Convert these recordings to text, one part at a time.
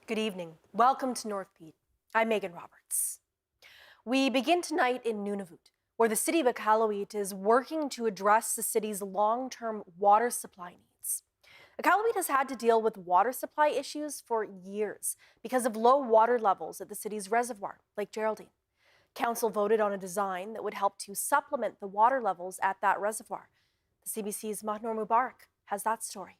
Good evening. Welcome to Northbeat. I'm Megan Roberts. We begin tonight in Nunavut, where the city of Iqaluit is working to address the city's long-term water supply needs. Iqaluit has had to deal with water supply issues for years because of low water levels at the city's reservoir, Lake Geraldine. Council voted on a design that would help to supplement the water levels at that reservoir. The CBC's Mahnur Mubarak has that story.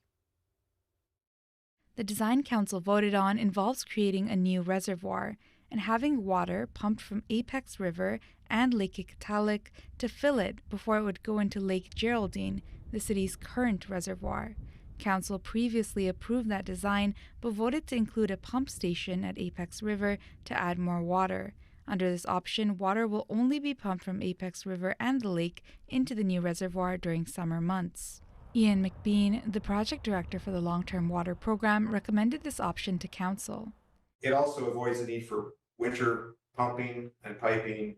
The design council voted on involves creating a new reservoir and having water pumped from Apex River and Lake Iqaluit to fill it before it would go into Lake Geraldine, the city's current reservoir. Council previously approved that design but voted to include a pump station at Apex River to add more water. Under this option, water will only be pumped from Apex River and the lake into the new reservoir during summer months. Ian McBean, the project director for the long-term water program, recommended this option to council. It also avoids the need for winter pumping and piping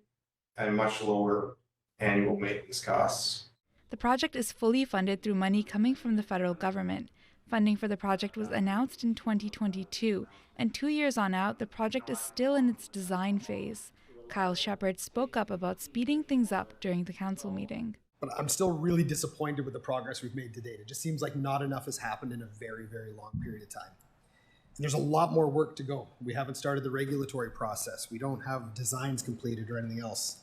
and much lower annual maintenance costs. The project is fully funded through money coming from the federal government. Funding for the project was announced in 2022, and 2 years on out, the project is still in its design phase. Kyle Shepard spoke up about speeding things up during the council meeting. But I'm still really disappointed with the progress we've made to date. It just seems like not enough has happened in a very, very long period of time. And there's a lot more work to go. We haven't started the regulatory process. We don't have designs completed or anything else.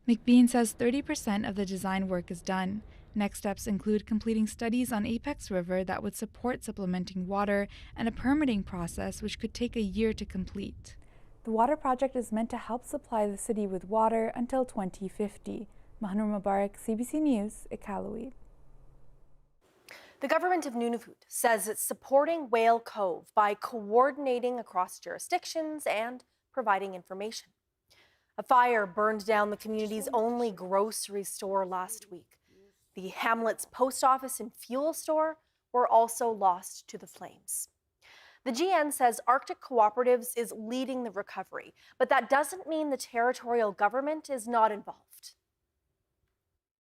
McBean says 30% of the design work is done. Next steps include completing studies on Apex River that would support supplementing water and a permitting process which could take a year to complete. The water project is meant to help supply the city with water until 2050. Mahnur Mubarak, CBC News, Iqaluit. The government of Nunavut says it's supporting Whale Cove by coordinating across jurisdictions and providing information. A fire burned down the community's only grocery store last week. The hamlet's post office and fuel store were also lost to the flames. The GN says Arctic Cooperatives is leading the recovery, but that doesn't mean the territorial government is not involved.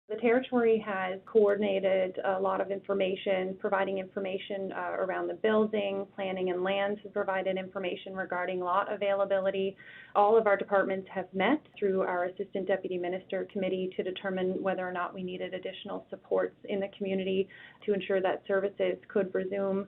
The territory has coordinated a lot of information, providing information around the building, planning and lands has provided information regarding lot availability. All of our departments have met through our Assistant Deputy Minister Committee to determine whether or not we needed additional supports in the community to ensure that services could resume.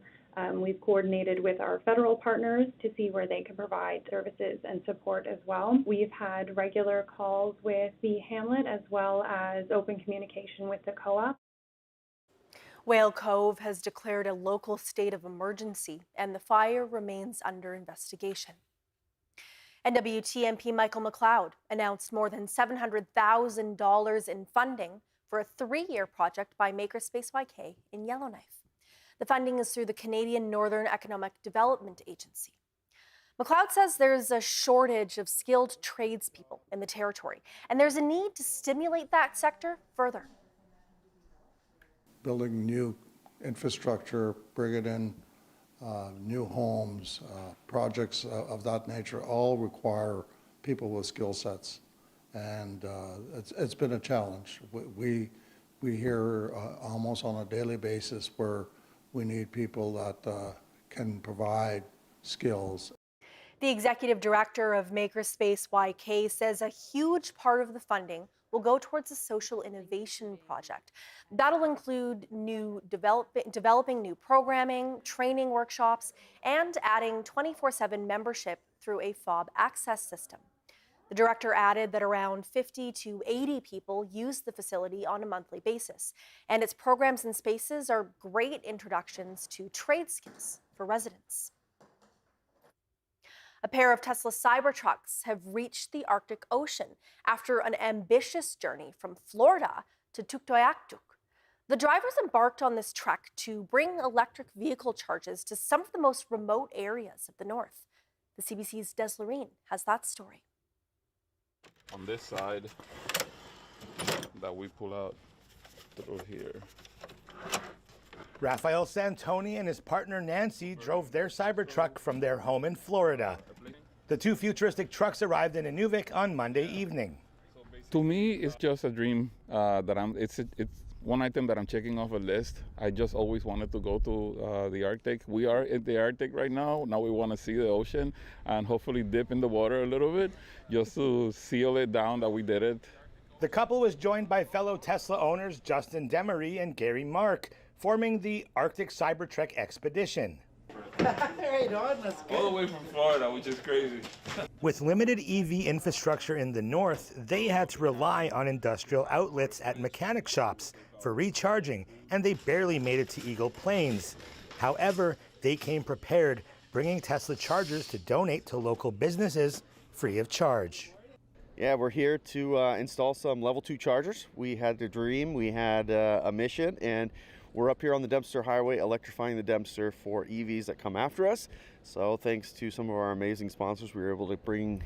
We've coordinated with our federal partners to see where they can provide services and support as well. We've had regular calls with the hamlet as well as open communication with the co-op. Whale Cove has declared a local state of emergency, and the fire remains under investigation. NWT MP Michael McLeod announced more than $700,000 in funding for a 3-year project by Makerspace YK in Yellowknife. The funding is through the Canadian Northern Economic Development Agency. McLeod says there's a shortage of skilled tradespeople in the territory, and there's a need to stimulate that sector further. Building new infrastructure, bring it in, new homes, projects of that nature all require people with skill sets, and it's been a challenge. We hear almost on a daily basis where we need people that can provide skills. The executive director of Makerspace YK says a huge part of the funding will go towards a social innovation project. That'll include developing new programming, training workshops, and adding 24/7 membership through a fob access system. The director added that around 50 to 80 people use the facility on a monthly basis, and its programs and spaces are great introductions to trade skills for residents. A pair of Tesla Cybertrucks have reached the Arctic Ocean after an ambitious journey from Florida to Tuktoyaktuk. The drivers embarked on this trek to bring electric vehicle charges to some of the most remote areas of the north. The CBC's Des Loreen has that story. On this side that we pull out through here. Rafael Santoni and his partner Nancy drove their Cybertruck from their home in Florida. The two futuristic trucks arrived in Inuvik on Monday evening. To me, it's just a dream One item that I'm checking off a list, I just always wanted to go to the Arctic. We are in the Arctic right now. Now we want to see the ocean and hopefully dip in the water a little bit just to seal it down that we did it. The couple was joined by fellow Tesla owners Justin Demery and Gary Mark, forming the Arctic Cybertrek expedition. Right on, that's good. All the way from Florida, which is crazy. With limited EV infrastructure in the north, they had to rely on industrial outlets at mechanic shops for recharging, and they barely made it to Eagle Plains. However, they came prepared, bringing Tesla chargers to donate to local businesses free of charge. Yeah, we're here to install some level 2 chargers. We had a dream, we had a mission, and we're up here on the Dempster Highway electrifying the Dempster for EVs that come after us. So thanks to some of our amazing sponsors, we were able to bring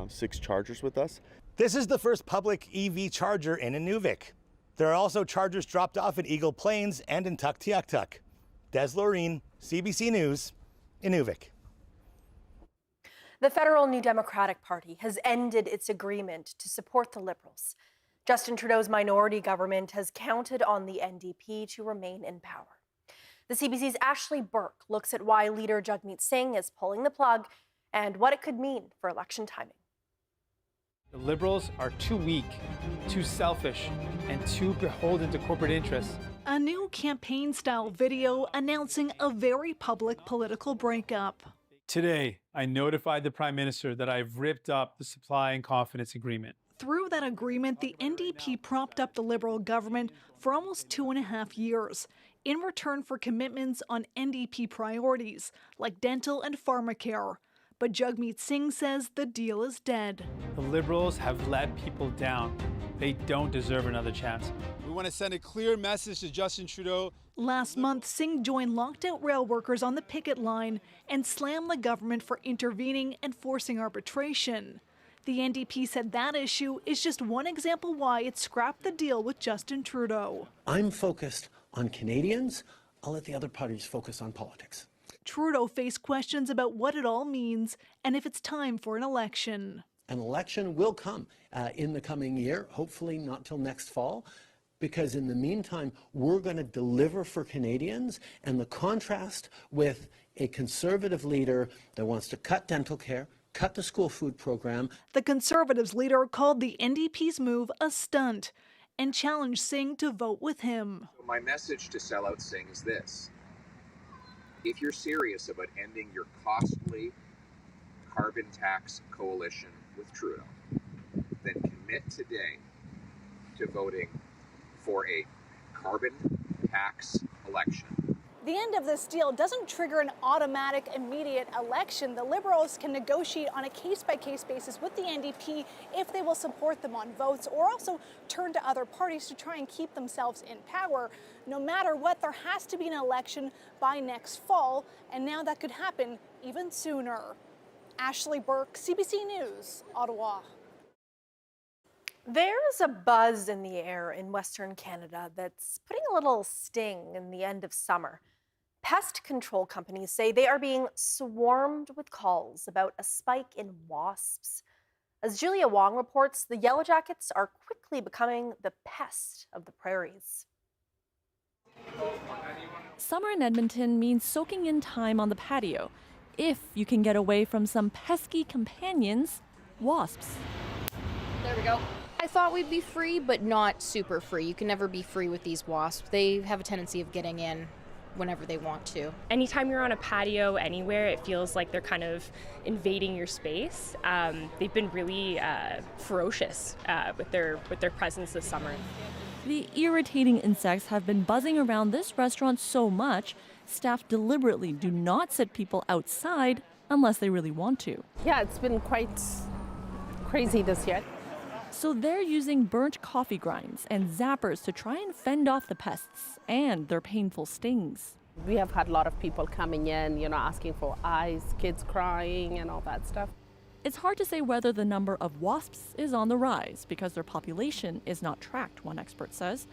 6 chargers with us. This is the first public EV charger in Inuvik. There are also chargers dropped off at Eagle Plains and in Tuktoyaktuk. Des Loreen, CBC News, Inuvik. The federal New Democratic Party has ended its agreement to support the Liberals. Justin Trudeau's minority government has counted on the NDP to remain in power. The CBC's Ashley Burke looks at why leader Jagmeet Singh is pulling the plug and what it could mean for election timing. The Liberals are too weak, too selfish, and too beholden to corporate interests. A new campaign-style video announcing a very public political breakup. Today, I notified the Prime Minister that I've ripped up the supply and confidence agreement. Through that agreement, the NDP propped up the Liberal government for almost 2.5 years in return for commitments on NDP priorities like dental and pharmacare. But Jagmeet Singh says the deal is dead. The Liberals have let people down. They don't deserve another chance. We want to send a clear message to Justin Trudeau. Last month, Singh joined locked-out rail workers on the picket line and slammed the government for intervening and forcing arbitration. The NDP said that issue is just one example why it scrapped the deal with Justin Trudeau. I'm focused on Canadians. I'll let the other parties focus on politics. Trudeau faced questions about what it all means and if it's time for an election. An election will come in the coming year, hopefully not till next fall, because in the meantime, we're going to deliver for Canadians, and the contrast with a Conservative leader that wants to cut dental care, cut the school food program. The Conservatives leader called the NDP's move a stunt and challenged Singh to vote with him. My message to sellout Singh is this. If you're serious about ending your costly carbon tax coalition with Trudeau, then commit today to voting for a carbon tax election. The end of this deal doesn't trigger an automatic, immediate election. The Liberals can negotiate on a case-by-case basis with the NDP if they will support them on votes, or also turn to other parties to try and keep themselves in power. No matter what, there has to be an election by next fall, and now that could happen even sooner. Ashley Burke, CBC News, Ottawa. There's a buzz in the air in Western Canada that's putting a little sting in the end of summer. Pest control companies say they are being swarmed with calls about a spike in wasps. As Julia Wong reports, the yellow jackets are quickly becoming the pest of the prairies. Summer in Edmonton means soaking in time on the patio, if you can get away from some pesky companions, wasps. There we go. I thought we'd be free, but not super free. You can never be free with these wasps. They have a tendency of getting in whenever they want to. Anytime you're on a patio anywhere, it feels like they're kind of invading your space. They've been really ferocious with their presence this summer. The irritating insects have been buzzing around this restaurant so much, staff deliberately do not set people outside unless they really want to. Yeah, it's been quite crazy this year. So they're using burnt coffee grinds and zappers to try and fend off the pests and their painful stings. We have had a lot of people coming in, asking for ice, kids crying and all that stuff. It's hard to say whether the number of wasps is on the rise because their population is not tracked, one expert says.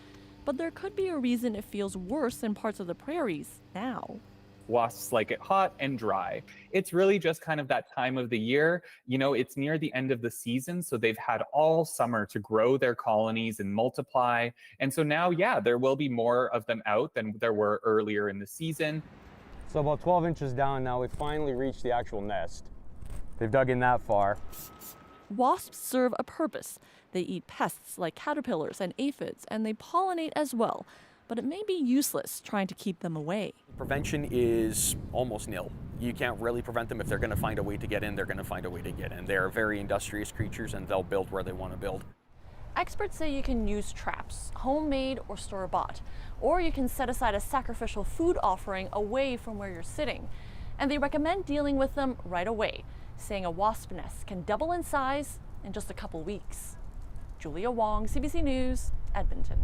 But there could be a reason it feels worse in parts of the prairies now. Wasps like it hot and dry. It's really just kind of that time of the year. You know, it's near the end of the season, so they've had all summer to grow their colonies and multiply. And so now, yeah, there will be more of them out than there were earlier in the season. So about 12 inches down now, we finally reached the actual nest. They've dug in that far. Wasps serve a purpose. They eat pests like caterpillars and aphids, and they pollinate as well. But it may be useless trying to keep them away. Prevention is almost nil. You can't really prevent them. If they're going to find a way to get in, they're going to find a way to get in. They're very industrious creatures, and they'll build where they want to build. Experts say you can use traps, homemade or store-bought, or you can set aside a sacrificial food offering away from where you're sitting. And they recommend dealing with them right away, saying a wasp nest can double in size in just a couple weeks. Julia Wong, CBC News, Edmonton.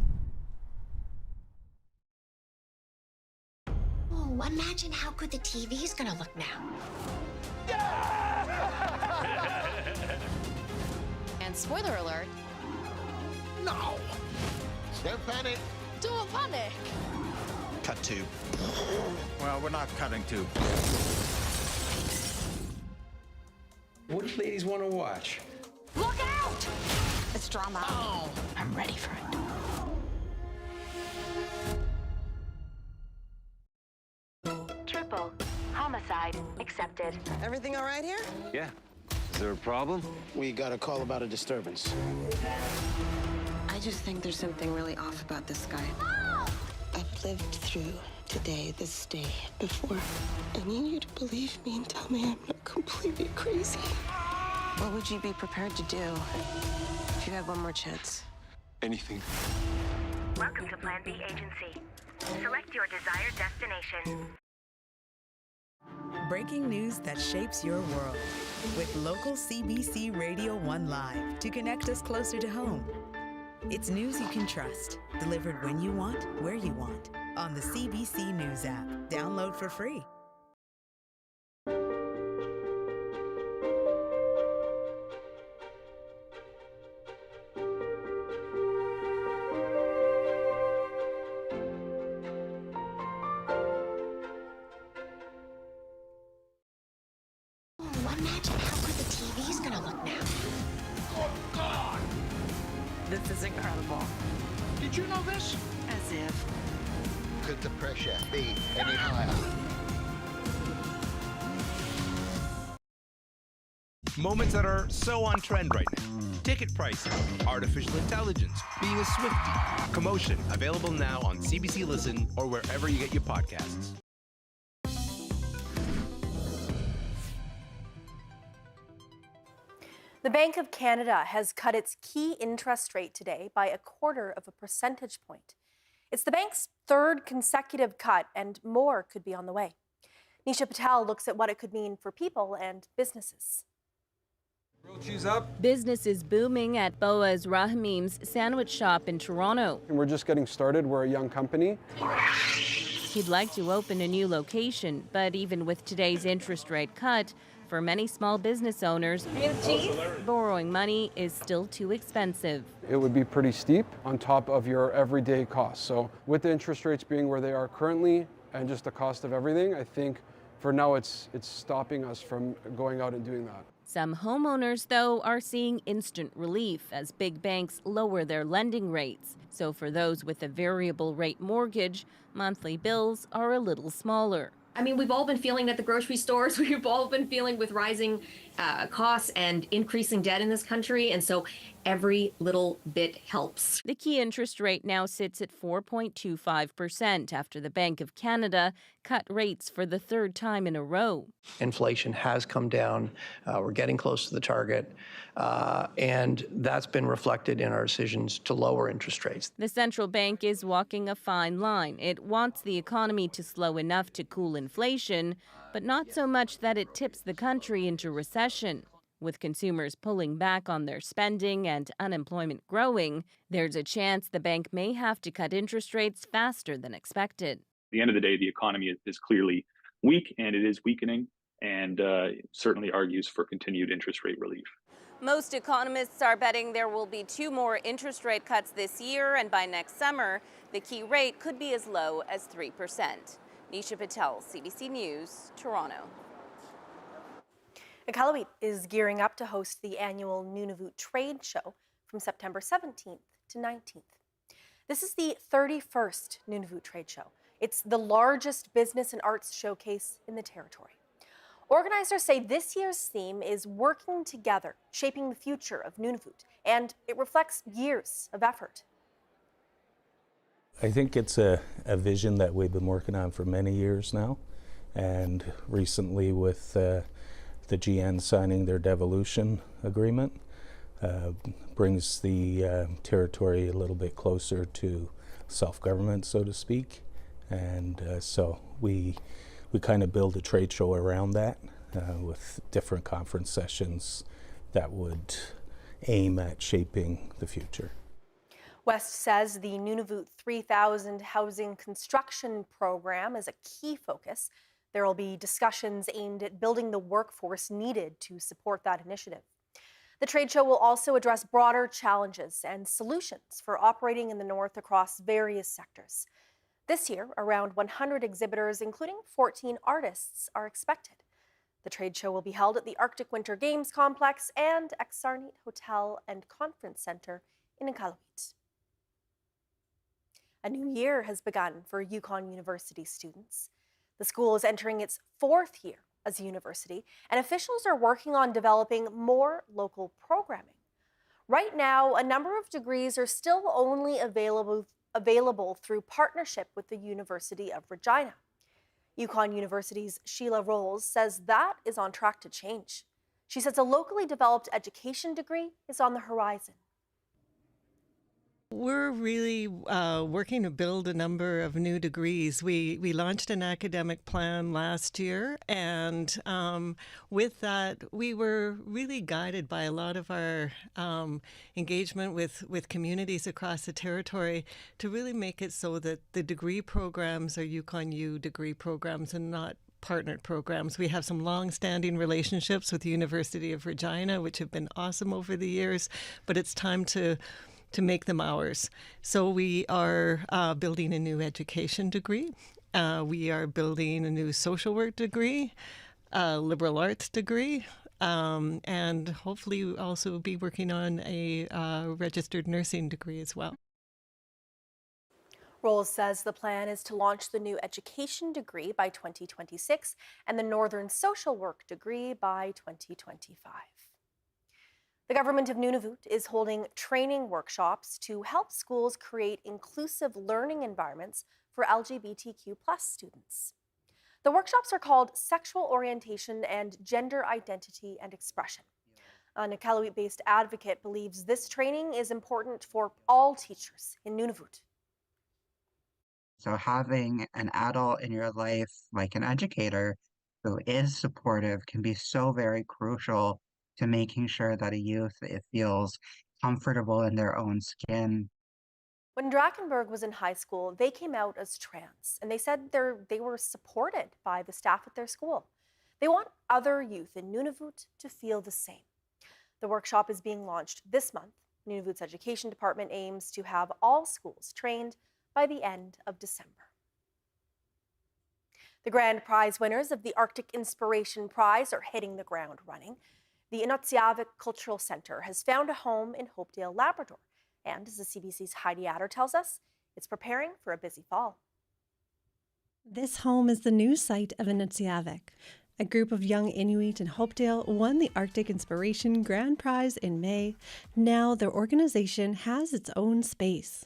Oh, imagine how good the TV's gonna look now. And spoiler alert. No! Don't panic. Don't panic. Cut to. Well, we're not cutting to. What do ladies want to watch? Look out! It's drama. Oh. I'm ready for it. Triple. Homicide accepted. Everything all right here? Yeah. Is there a problem? We got a call about a disturbance. I just think there's something really off about this guy. I've lived through today, this day, before. I need you to believe me and tell me I'm not completely crazy. What would you be prepared to do if you had one more chance? Anything. Welcome to Plan B Agency. Select your desired destination. Breaking news that shapes your world. With local CBC Radio 1 Live to connect us closer to home. It's news you can trust, delivered when you want, where you want, on the CBC News app. Download for free. Oh, imagine how good the TV's gonna look now. Oh, God! This is incredible. Did you know this? As if. Could the pressure be any higher? Moments that are so on trend right now. Ticket pricing, artificial intelligence, being a Swiftie. Commotion, available now on CBC Listen or wherever you get your podcasts. The Bank of Canada has cut its key interest rate today by 0.25 percentage point. It's the bank's third consecutive cut, and more could be on the way. Nisha Patel looks at what it could mean for people and businesses. Cheese up. Business is booming at Boaz Rahim's sandwich shop in Toronto. And we're just getting started. We're a young company. He'd like to open a new location, but even with today's interest rate cut, for many small business owners, borrowing money is still too expensive. It would be pretty steep on top of your everyday costs. So with the interest rates being where they are currently and just the cost of everything, I think for now it's stopping us from going out and doing that. Some homeowners, though, are seeing instant relief as big banks lower their lending rates. So for those with a variable rate mortgage, monthly bills are a little smaller. I mean, we've all been feeling at the grocery stores. We've all been feeling with rising costs and increasing debt in this country. And so every little bit helps. The key interest rate now sits at 4.25% after the Bank of Canada cut rates for the third time in a row. Inflation has come down. We're getting close to the target. And that's been reflected in our decisions to lower interest rates. The central bank is walking a fine line. It wants the economy to slow enough to cool inflation, but not so much that it tips the country into recession. With consumers pulling back on their spending and unemployment growing, there's a chance the bank may have to cut interest rates faster than expected. At the end of the day, the economy is clearly weak, and it is weakening, and certainly argues for continued interest rate relief. Most economists are betting there will be 2 more interest rate cuts this year, and by next summer, the key rate could be as low as 3%. Nisha Patel, CBC News, Toronto. Iqaluit is gearing up to host the annual Nunavut Trade Show from September 17th to 19th. This is the 31st Nunavut Trade Show. It's the largest business and arts showcase in the territory. Organizers say this year's theme is working together, shaping the future of Nunavut, and it reflects years of effort. I think it's a vision that we've been working on for many years now, and recently with the GN signing their devolution agreement, brings the territory a little bit closer to self-government, so to speak, and so we kind of build a trade show around that with different conference sessions that would aim at shaping the future. West says the Nunavut 3,000 housing construction program is a key focus. There will be discussions aimed at building the workforce needed to support that initiative. The trade show will also address broader challenges and solutions for operating in the North across various sectors. This year, around 100 exhibitors, including 14 artists, are expected. The trade show will be held at the Arctic Winter Games Complex and Exarnite Hotel and Conference Center in Iqaluit. A new year has begun for Yukon University students. The school is entering its 4th year as a university, and officials are working on developing more local programming. Right now, a number of degrees are still only available through partnership with the University of Regina. Yukon University's Sheila Rolls says that is on track to change. She says a locally developed education degree is on the horizon. We're really working to build a number of new degrees. We launched an academic plan last year, and with that, we were really guided by a lot of our engagement with communities across the territory to really make it so that the degree programs are Yukon U degree programs and not partnered programs. We have some long-standing relationships with the University of Regina, which have been awesome over the years, but it's time to make them ours. So we are building a new education degree. We are building a new social work degree, a liberal arts degree, and hopefully we'll also be working on a registered nursing degree as well. Rolls says the plan is to launch the new education degree by 2026 and the Northern Social Work degree by 2025. The government of Nunavut is holding training workshops to help schools create inclusive learning environments for LGBTQ+ students. The workshops are called Sexual Orientation and Gender Identity and Expression. An Iqaluit-based advocate believes this training is important for all teachers in Nunavut. So having an adult in your life, like an educator, who is supportive can be so very crucial to making sure that a youth feels comfortable in their own skin. When Drakenberg was in high school, they came out as trans, and they said they were supported by the staff at their school. They want other youth in Nunavut to feel the same. The workshop is being launched this month. Nunavut's education department aims to have all schools trained by the end of December. The grand prize winners of the Arctic Inspiration Prize are hitting the ground running. The Inutsiavik Cultural Center has found a home in Hopedale, Labrador, and as the CBC's Heidi Adder tells us, it's preparing for a busy fall. This home is the new site of Inutsiavik. A group of young Inuit in Hopedale won the Arctic Inspiration Grand Prize in May. Now their organization has its own space.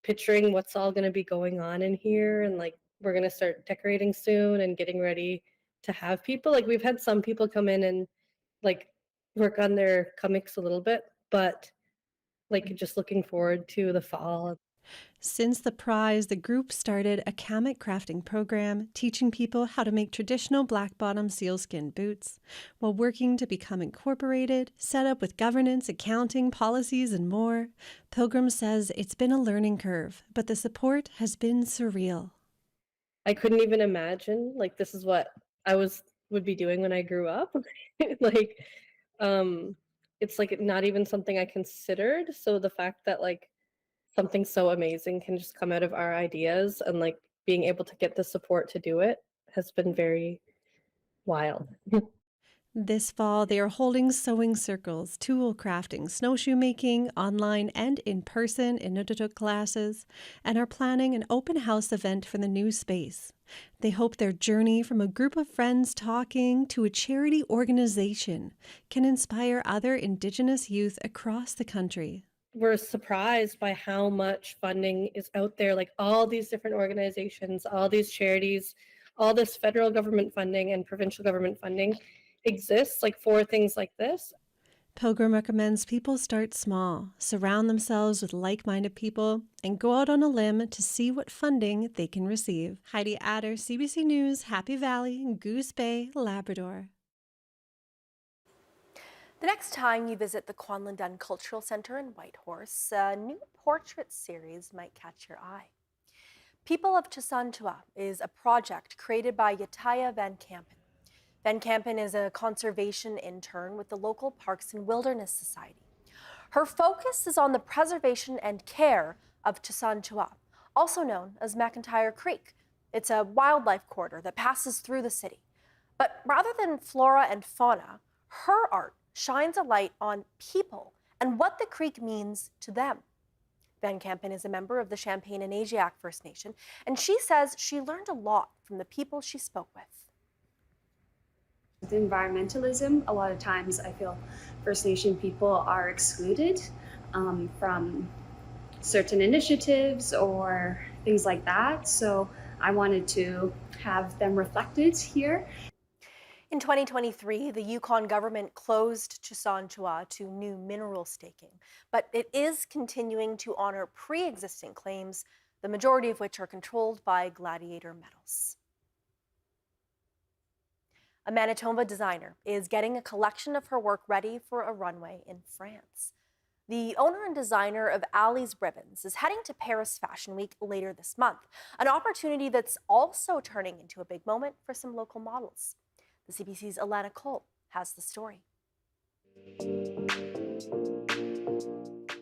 Picturing what's all going to be going on in here, and like we're going to start decorating soon and getting ready to have people. Like we've had some people come in and like work on their comics a little bit, but like just looking forward to the fall. Since the prize, the group started a kamak crafting program, teaching people how to make traditional black-bottom sealskin boots, while working to become incorporated, set up with governance, accounting, policies, and more. Pilgrim says it's been a learning curve, but the support has been surreal. I couldn't even imagine, like, this is what I would be doing when I grew up. Like, it's like not even something I considered. So the fact that like something so amazing can just come out of our ideas and like being able to get the support to do it has been very wild. This fall, they are holding sewing circles, tool crafting, snowshoe making, online and in person in Inuttitut classes, and are planning an open house event for the new space. They hope their journey from a group of friends talking to a charity organization can inspire other Indigenous youth across the country. We're surprised by how much funding is out there, like all these different organizations, all these charities, all this federal government funding and provincial government funding exists like for things like this. Pilgrim recommends people start small, surround themselves with like-minded people, and go out on a limb to see what funding they can receive. Heidi Adder, CBC News, Happy Valley, Goose Bay, Labrador. The next time you visit the Kwanlin Dun Cultural Centre in Whitehorse, a new portrait series might catch your eye. People of Chisantua is a project created by Yataya Van Kampen. Van Kampen is a conservation intern with the local Parks and Wilderness Society. Her focus is on the preservation and care of Chisantua, also known as McIntyre Creek. It's a wildlife corridor that passes through the city. But rather than flora and fauna, her art shines a light on people and what the creek means to them. Van Kampen is a member of the Champagne and Asiac First Nation, and she says she learned a lot from the people she spoke with. With environmentalism, a lot of times I feel First Nation people are excluded from certain initiatives or things like that. So I wanted to have them reflected here. In 2023, the Yukon government closed Chisantua to new mineral staking, but it is continuing to honor pre-existing claims, the majority of which are controlled by Gladiator Metals. A Manitoba designer is getting a collection of her work ready for a runway in France. The owner and designer of Ali's Ribbons is heading to Paris Fashion Week later this month, an opportunity that's also turning into a big moment for some local models. The CBC's Alana Cole has the story.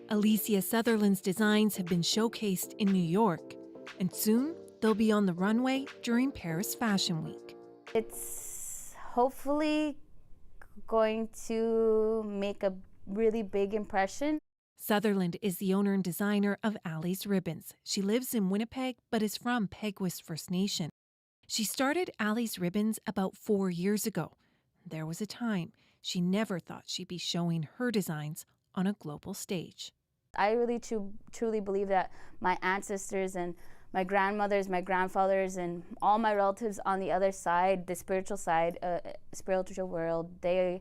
Alicia Sutherland's designs have been showcased in New York, and soon they'll be on the runway during Paris Fashion Week. It's hopefully going to make a really big impression. Sutherland is the owner and designer of Ali's Ribbons. She lives in Winnipeg, but is from Peguis First Nation. She started Ali's Ribbons about 4 years ago. There was a time she never thought she'd be showing her designs on a global stage. I really truly believe that my ancestors and my grandmothers, my grandfathers, and all my relatives on the other side, the spiritual side, spiritual world, they're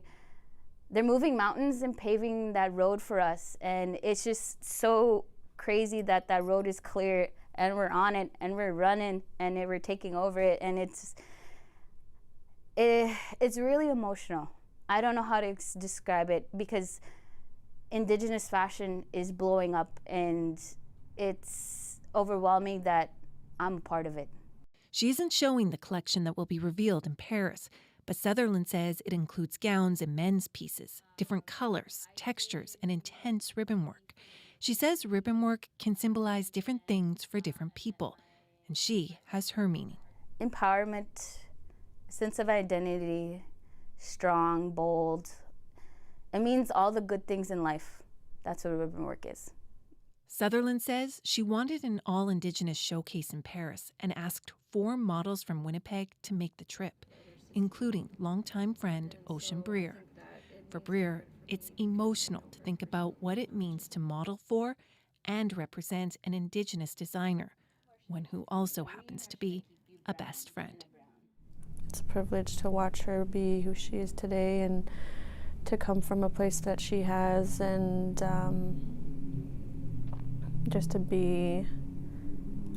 moving mountains and paving that road for us. And it's just so crazy that that road is clear and we're on it and we're running and we're taking over it. And it's really emotional. I don't know how to describe it because Indigenous fashion is blowing up and it's overwhelming that I'm a part of it. She isn't showing the collection that will be revealed in Paris, but Sutherland says it includes gowns and men's pieces, different colors, textures, and intense ribbon work. She says ribbon work can symbolize different things for different people, and she has her meaning. Empowerment, sense of identity, strong, bold. It means all the good things in life. That's what ribbon work is. Sutherland says she wanted an all-Indigenous showcase in Paris and asked 4 models from Winnipeg to make the trip, including longtime friend Ocean Breer. For Breer, it's emotional to think about what it means to model for and represent an Indigenous designer, one who also happens to be a best friend. It's a privilege to watch her be who she is today and to come from a place that she has, and just to be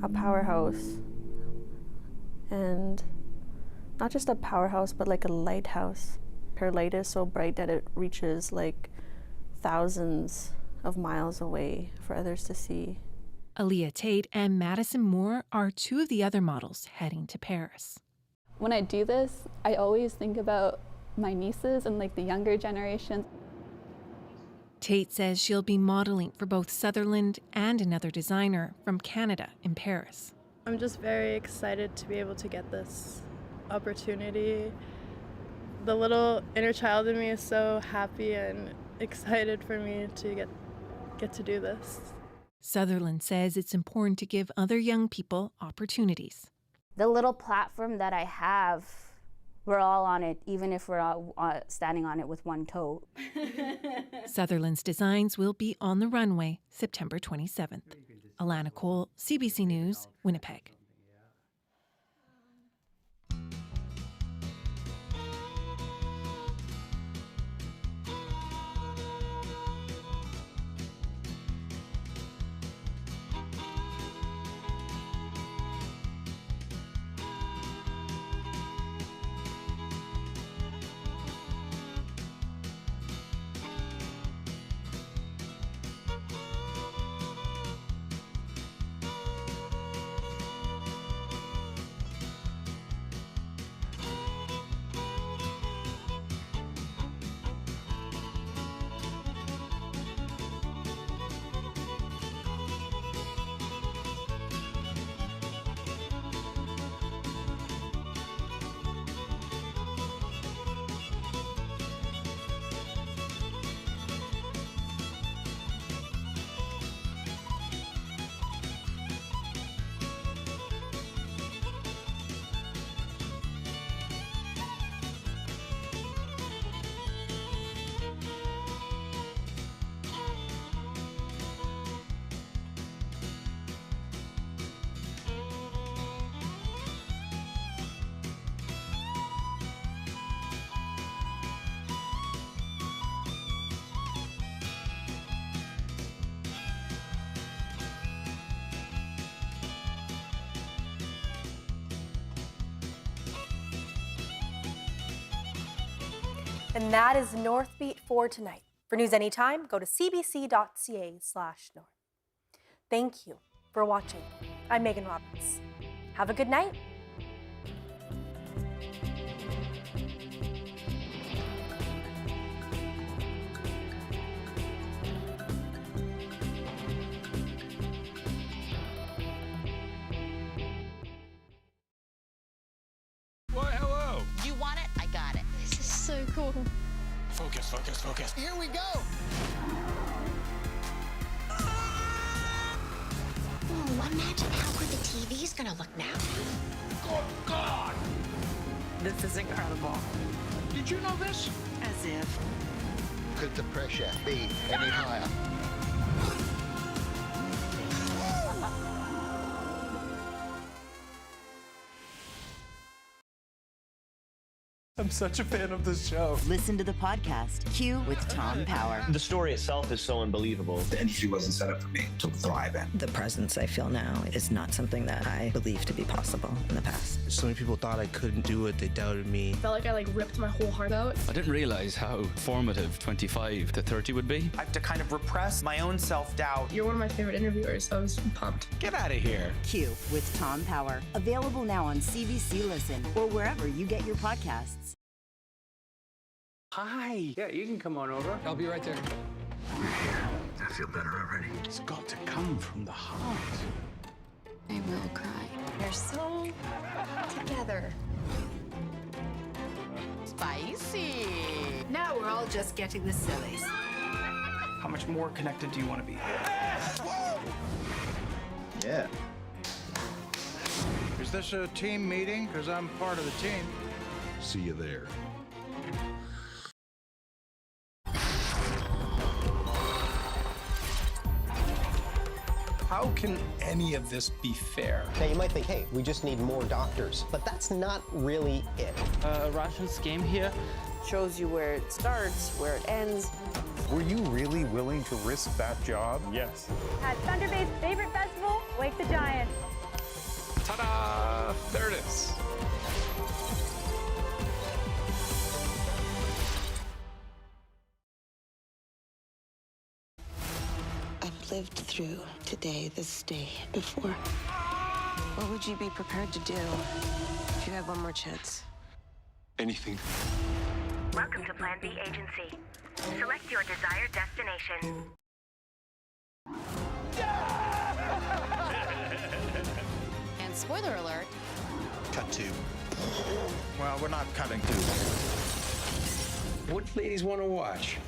a powerhouse, and not just a powerhouse but like a lighthouse. Her light is so bright that it reaches like thousands of miles away for others to see. Aaliyah Tate and Madison Moore are 2 of the other models heading to Paris. When I do this, I always think about my nieces and like the younger generation. Tate says she'll be modeling for both Sutherland and another designer from Canada in Paris. I'm just very excited to be able to get this opportunity. The little inner child in me is so happy and excited for me to get to do this. Sutherland says it's important to give other young people opportunities. The little platform that I have, we're all on it, even if we're all standing on it with one toe. Sutherland's designs will be on the runway September 27th. Alana Cole, CBC News, Winnipeg. And that is Northbeat for tonight. For news anytime, go to cbc.ca/north. Thank you for watching. I'm Megan Roberts. Have a good night. Why, hello. You want it? I got it. This is so cool. Focus, focus, focus. Here we go. Oh, imagine how good the TV's gonna look now. Good God! This is incredible. Did you know this? As if. Could the pressure be any higher? I'm such a fan of this show. Listen to the podcast, Q with Tom Power. The story itself is so unbelievable. The industry wasn't set up for me to thrive in. The presence I feel now is not something that I believed to be possible in the past. So many people thought I couldn't do it. They doubted me. I felt like I ripped my whole heart out. I didn't realize how formative 25 to 30 would be. I have to kind of repress my own self-doubt. You're one of my favorite interviewers, so I was pumped. Get out of here. Q with Tom Power. Available now on CBC Listen or wherever you get your podcasts. Hi. Yeah, you can come on over. I'll be right there. I feel better already. It's got to come from the heart. I will cry. You're so together. Spicy. Now we're all just getting the sillies. How much more connected do you want to be? Yeah. Is this a team meeting? Because I'm part of the team. See you there. How can any of this be fair? Now you might think, hey, we just need more doctors, but that's not really it. A ration scheme here shows you where it starts, where it ends. Were you really willing to risk that job? Yes. At Thunder Bay's favorite festival, Wake the Giant. Ta-da! There it is. I've lived through today, this day, before. What would you be prepared to do if you had one more chance? Anything. Welcome to Plan B Agency. Select your desired destination. And Spoiler alert. Cut to. Well, we're not cutting to. What ladies want to watch?